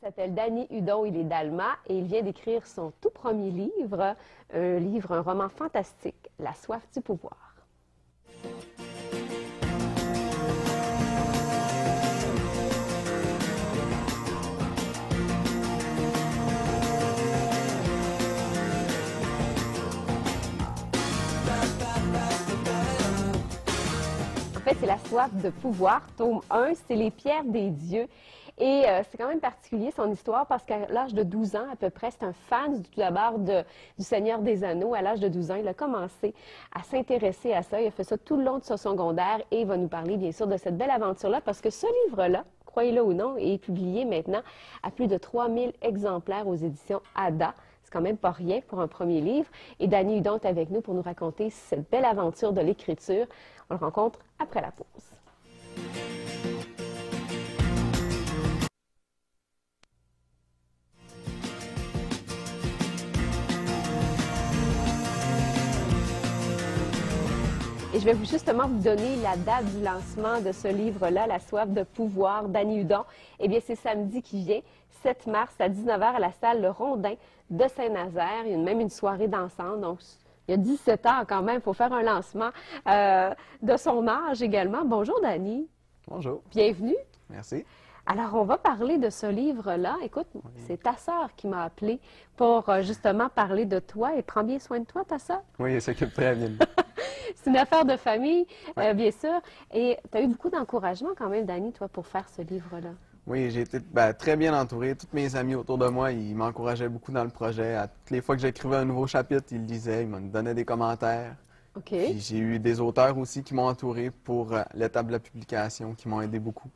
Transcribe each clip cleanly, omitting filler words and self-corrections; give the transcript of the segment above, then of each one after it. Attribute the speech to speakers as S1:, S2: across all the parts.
S1: s'appelle Danny Hudon, il est d'Alma et il vient d'écrire son tout premier livre, un roman fantastique, La soif du pouvoir. En fait, c'est La soif de pouvoir, tome 1, c'est les pierres des dieux. Et c'est quand même particulier son histoire parce qu'à l'âge de 12 ans à peu près, c'est un fan tout d'abord du Seigneur des Anneaux. À l'âge de 12 ans, il a commencé à s'intéresser à ça. Il a fait ça tout le long de son secondaire et il va nous parler bien sûr de cette belle aventure-là parce que ce livre-là, croyez-le ou non, est publié maintenant à plus de 3000 exemplaires aux éditions Ada. C'est quand même pas rien pour un premier livre. Et Danny Hudon est avec nous pour nous raconter cette belle aventure de l'écriture. On le rencontre après la pause. Et je vais justement vous donner la date du lancement de ce livre-là, La soif de pouvoir, Danny Hudon. Eh bien, c'est samedi qui vient, 7 mars à 19h à la salle Le Rondin de Saint-Nazaire. Il y a même une soirée dansante, donc il y a 17 ans quand même, il faut faire un lancement de son âge également. Bonjour, Danny.
S2: Bonjour.
S1: Bienvenue.
S2: Merci.
S1: Alors, on va parler de ce livre-là. Écoute, c'est ta sœur qui m'a appelé pour justement parler de toi. Et prends bien soin de toi, ta sœur.
S2: Oui, elle s'occupe très bien.
S1: C'est une affaire de famille, bien sûr. Et tu as eu beaucoup d'encouragement quand même, Danny, toi, pour faire ce livre-là.
S2: Oui, j'ai été très bien entouré. Tous mes amis autour de moi, ils m'encourageaient beaucoup dans le projet. À toutes les fois que j'écrivais un nouveau chapitre, ils le lisaient, ils me donnaient des commentaires.
S1: OK.
S2: Puis j'ai eu des auteurs aussi qui m'ont entouré pour l'étape de la publication, qui m'ont aidé beaucoup.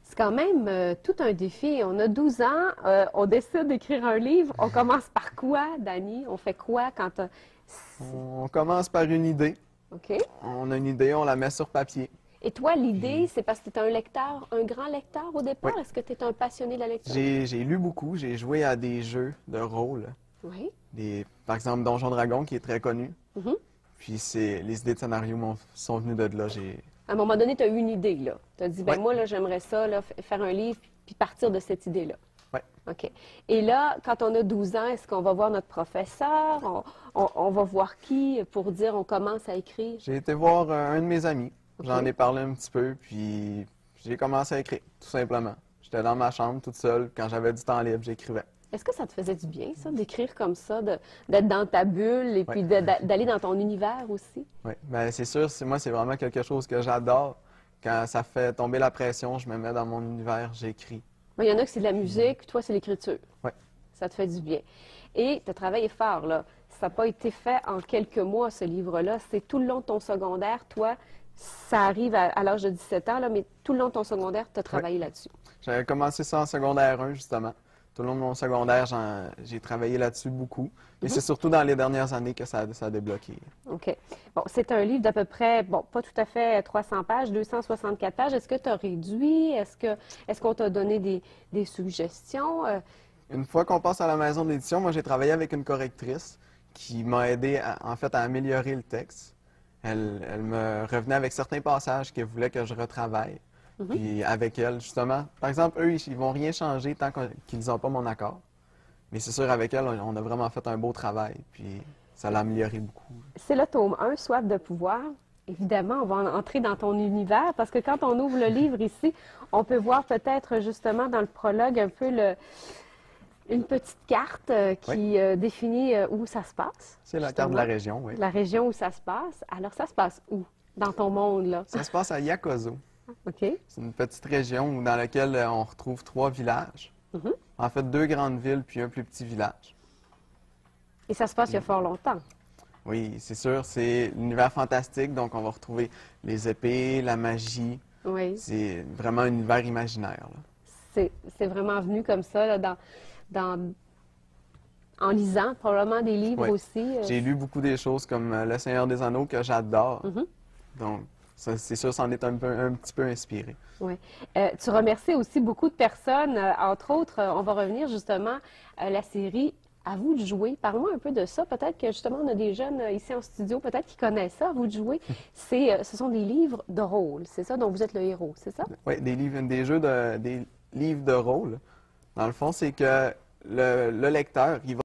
S1: C'est quand même tout un défi. On a 12 ans, on décide d'écrire un livre. On commence par quoi, Danny? On fait quoi quand...
S2: On commence par une idée.
S1: OK.
S2: On a une idée, on la met sur papier.
S1: Et toi, l'idée, c'est parce que tu es un lecteur, un grand lecteur au départ?
S2: Oui.
S1: Est-ce que tu es un passionné de la lecture?
S2: J'ai lu beaucoup, j'ai joué à des jeux de rôle.
S1: Oui.
S2: Par exemple, Donjon Dragon, qui est très connu.
S1: Mhm.
S2: Puis les idées de scénario sont venues de là.
S1: À un moment donné, tu as eu une idée, là. Tu as dit, ben
S2: Ouais.
S1: moi, là, j'aimerais ça, là, faire un livre, puis partir de cette idée-là.
S2: Oui.
S1: OK. Et là, quand on a 12 ans, est-ce qu'on va voir notre professeur? On va voir qui pour dire on commence à écrire?
S2: J'ai été voir un de mes amis.
S1: OK.
S2: J'en ai parlé un petit peu, puis j'ai commencé à écrire, tout simplement. J'étais dans ma chambre, toute seule. Quand j'avais du temps libre, j'écrivais.
S1: Est-ce que ça te faisait du bien, ça, d'écrire comme ça, d'être dans ta bulle et puis d'aller dans ton univers aussi?
S2: Oui, bien c'est sûr, moi, c'est vraiment quelque chose que j'adore. Quand ça fait tomber la pression, je me mets dans mon univers, j'écris.
S1: Il y en a que c'est de la musique, puis toi, c'est l'écriture.
S2: Oui.
S1: Ça te fait du bien. Et tu as travaillé fort, là. Ça n'a pas été fait en quelques mois, ce livre-là. C'est tout le long de ton secondaire. Toi, ça arrive à l'âge de 17 ans, là, mais tout le long de ton secondaire, tu as travaillé là-dessus.
S2: J'avais commencé ça en secondaire 1, justement. Tout le long de mon secondaire, j'ai travaillé là-dessus beaucoup. Et c'est surtout dans les dernières années que ça a débloqué.
S1: OK. Bon, c'est un livre d'à peu près, bon, pas tout à fait 300 pages, 264 pages. Est-ce que tu as réduit? Est-ce qu'on t'a donné des suggestions?
S2: Une fois qu'on passe à la maison d'édition, moi, j'ai travaillé avec une correctrice qui m'a aidé, en fait, à améliorer le texte. Elle me revenait avec certains passages qu'elle voulait que je retravaille. Puis avec elle, justement, par exemple, eux, ils vont rien changer tant qu'ils n'ont pas mon accord. Mais c'est sûr, avec elle, on a vraiment fait un beau travail, puis ça l'a amélioré beaucoup.
S1: C'est le tome 1, Soif de pouvoir. Évidemment, on va entrer dans ton univers parce que quand on ouvre le livre ici, on peut voir peut-être justement dans le prologue un peu une petite carte qui définit où ça se passe.
S2: C'est la carte de la région, oui.
S1: La région où ça se passe. Alors, ça se passe où? Dans ton monde, là?
S2: Ça se passe à Yakoso.
S1: OK.
S2: C'est une petite région dans laquelle on retrouve 3 villages. En fait, 2 grandes villes puis un plus petit village.
S1: Et ça se passe il y a fort longtemps.
S2: Oui, c'est sûr, c'est l'univers fantastique, donc on va retrouver les épées, la magie.
S1: Oui.
S2: C'est vraiment un univers imaginaire, là.
S1: C'est vraiment venu comme ça, là, en lisant probablement des livres aussi.
S2: J'ai lu beaucoup des choses comme Le Seigneur des Anneaux que j'adore. Donc, c'est sûr, ça en est un petit peu inspiré.
S1: Oui. Tu remercies aussi beaucoup de personnes, entre autres, on va revenir justement à la série À vous de jouer. Parle-moi un peu de ça. Peut-être que justement, on a des jeunes ici en studio, peut-être qui connaissent ça, À vous de jouer. Ce sont des livres de rôle, c'est ça, dont vous êtes le héros, c'est ça?
S2: Oui, des livres de rôle. Dans le fond, c'est que le lecteur, il va